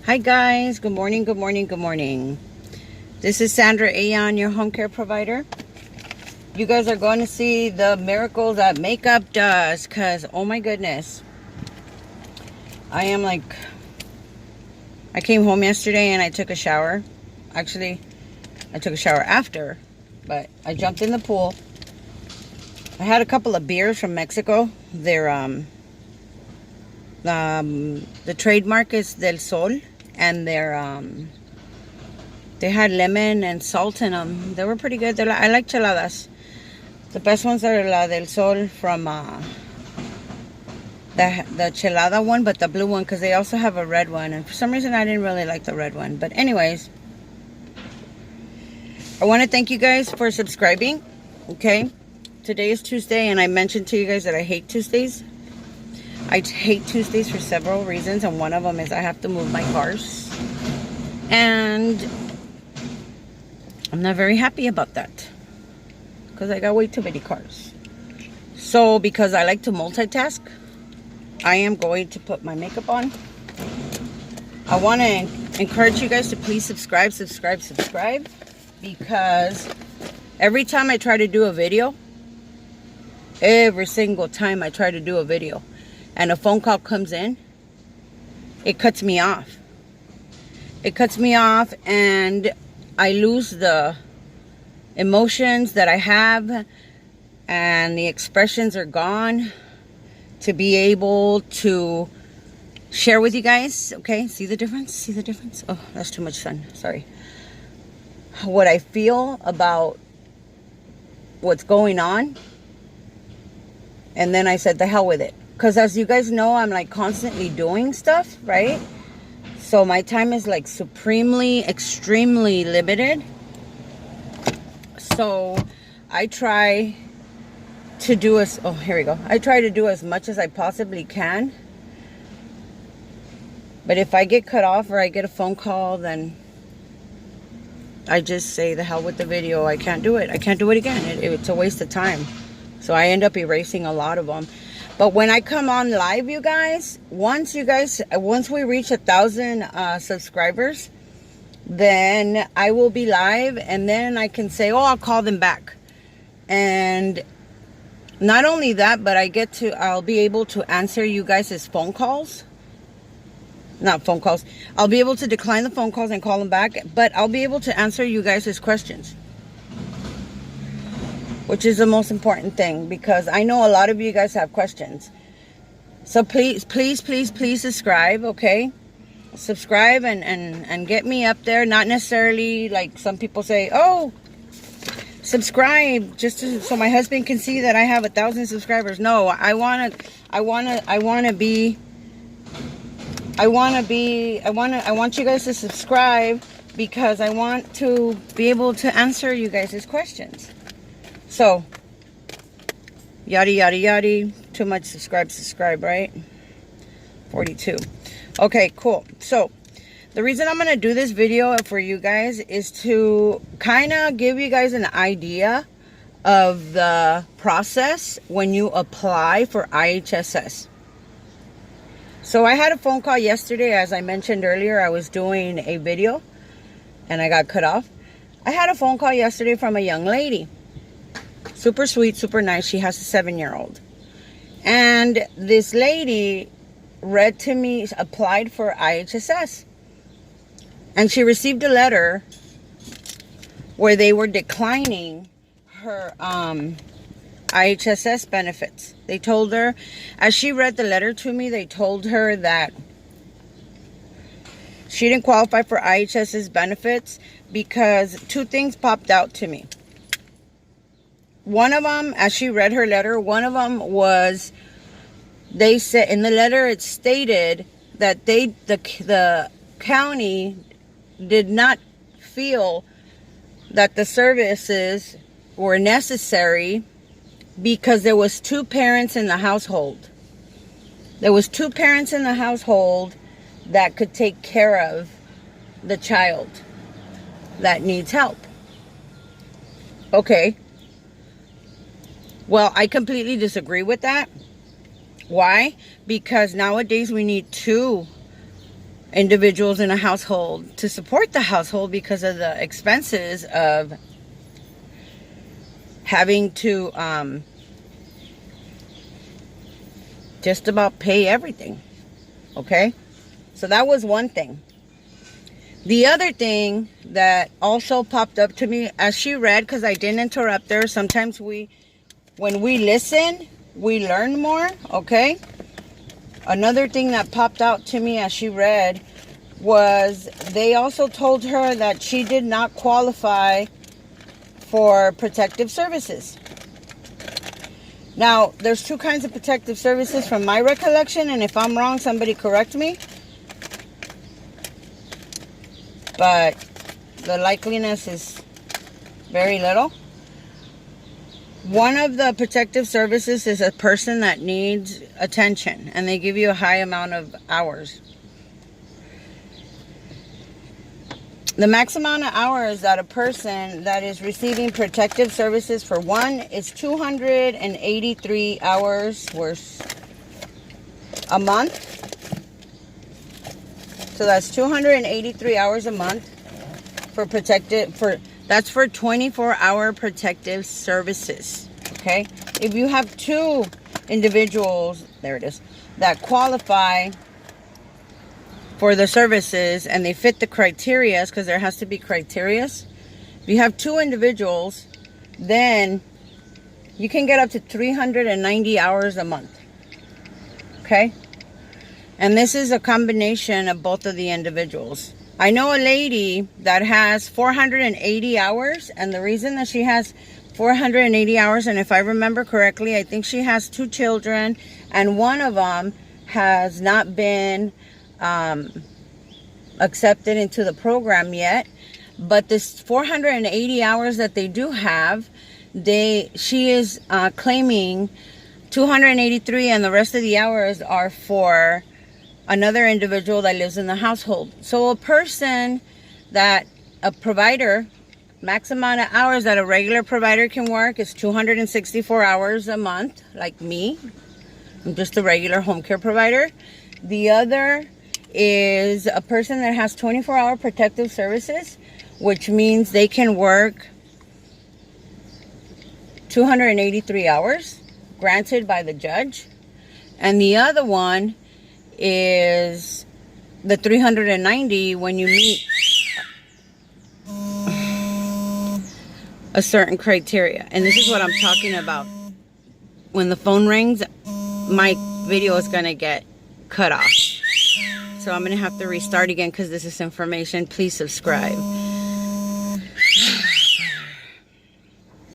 Hi guys, good morning, good morning, good morning. This is Sandra Ayan, your home care provider. You guys are going to see the miracles that makeup does, because oh my goodness. I came home yesterday and I took a shower. Actually, I took a shower after, but I jumped in the pool. I had a couple of beers from Mexico. They're the trademark is Del Sol, and they had lemon and salt in them. They were pretty good. I like cheladas. The best ones are La Del Sol from the chelada one, but the blue one, because they also have a red one. And for some reason, I didn't really like the red one. But anyways, I want to thank you guys for subscribing. Okay, today is Tuesday, and I mentioned to you guys that I hate Tuesdays. I hate Tuesdays for several reasons, and one of them is I have to move my cars. And I'm not very happy about that, because I got way too many cars. So because I like to multitask, I am going to put my makeup on. I want to encourage you guys to please subscribe, because every time I try to do a video, every single time I try to do a video and a phone call comes in, it cuts me off. It cuts me off, and I lose the emotions that I have, and the expressions are gone to be able to share with you guys. Okay, see the difference? See the difference? Oh, that's too much sun. Sorry. What I feel about what's going on. And then I said, the hell with it. Because as you guys know, I'm like constantly doing stuff, right? So my time is like supremely, extremely limited. So I try to do I try to do as much as I possibly can. But if I get cut off or I get a phone call, then I just say the hell with the video. I can't do it. I can't do it again. It's a waste of time. So I end up erasing a lot of them. But when I come on live, you guys, once we reach 1,000 subscribers, then I will be live, and then I can say, oh, I'll call them back. And not only that, but I'll be able to answer you guys' phone calls. Not phone calls. I'll be able to decline the phone calls and call them back, but I'll be able to answer you guys' questions, which is the most important thing, because I know a lot of you guys have questions. So please, please, please, please subscribe, okay? Subscribe and get me up there. Not necessarily like some people say, oh, subscribe so my husband can see that I have 1,000 subscribers. No, I want you guys to subscribe, because I want to be able to answer you guys' questions. So, yada, yada, yada. Too much subscribe, right? 42. Okay, cool. So, the reason I'm going to do this video for you guys is to kind of give you guys an idea of the process when you apply for IHSS. So, I had a phone call yesterday. As I mentioned earlier, I was doing a video and I got cut off. I had a phone call yesterday from a young lady. Super sweet, super nice. She has a 7-year-old. And this lady read to me, applied for IHSS. And she received a letter where they were declining her IHSS benefits. They told her, as she read the letter to me, they told her that she didn't qualify for IHSS benefits because two things popped out to me. One of them, as she read her letter, one of them was, they said in the letter, it stated that the county did not feel that the services were necessary because there was 2 parents in the household. There was 2 parents in the household that could take care of the child that needs help. Okay. Well, I completely disagree with that. Why? Because nowadays we need 2 individuals in a household to support the household because of the expenses of having to just about pay everything. Okay? So that was one thing. The other thing that also popped up to me as she read, because I didn't interrupt her, sometimes when we listen, we learn more, okay? Another thing that popped out to me as she read was they also told her that she did not qualify for protective services. Now, there's two kinds of protective services from my recollection, and if I'm wrong, somebody correct me. But the likeliness is very little. One of the protective services is a person that needs attention, and they give you a high amount of hours. The max amount of hours that a person that is receiving protective services for one is 283 hours worth a month. So that's 283 hours a month for that's for 24-hour protective services. Okay? If you have two individuals, there it is, that qualify for the services and they fit the criteria, because there has to be criteria. If you have two individuals, then you can get up to 390 hours a month. Okay? And this is a combination of both of the individuals. I know a lady that has 480 hours, and the reason that she has 480 hours, and if I remember correctly, I think she has 2 children, and one of them has not been accepted into the program yet. But this 480 hours that they do have, she is claiming 283, and the rest of the hours are for another individual that lives in the household. So a provider, max amount of hours that a regular provider can work is 264 hours a month, like me. I'm just a regular home care provider. The other is a person that has 24-hour protective services, which means they can work 283 hours, granted by the judge. And the other one is the 390 when you meet a certain criteria. And this is what I'm talking about. When the phone rings, my video is going to get cut off. So I'm going to have to restart again because this is information. Please subscribe.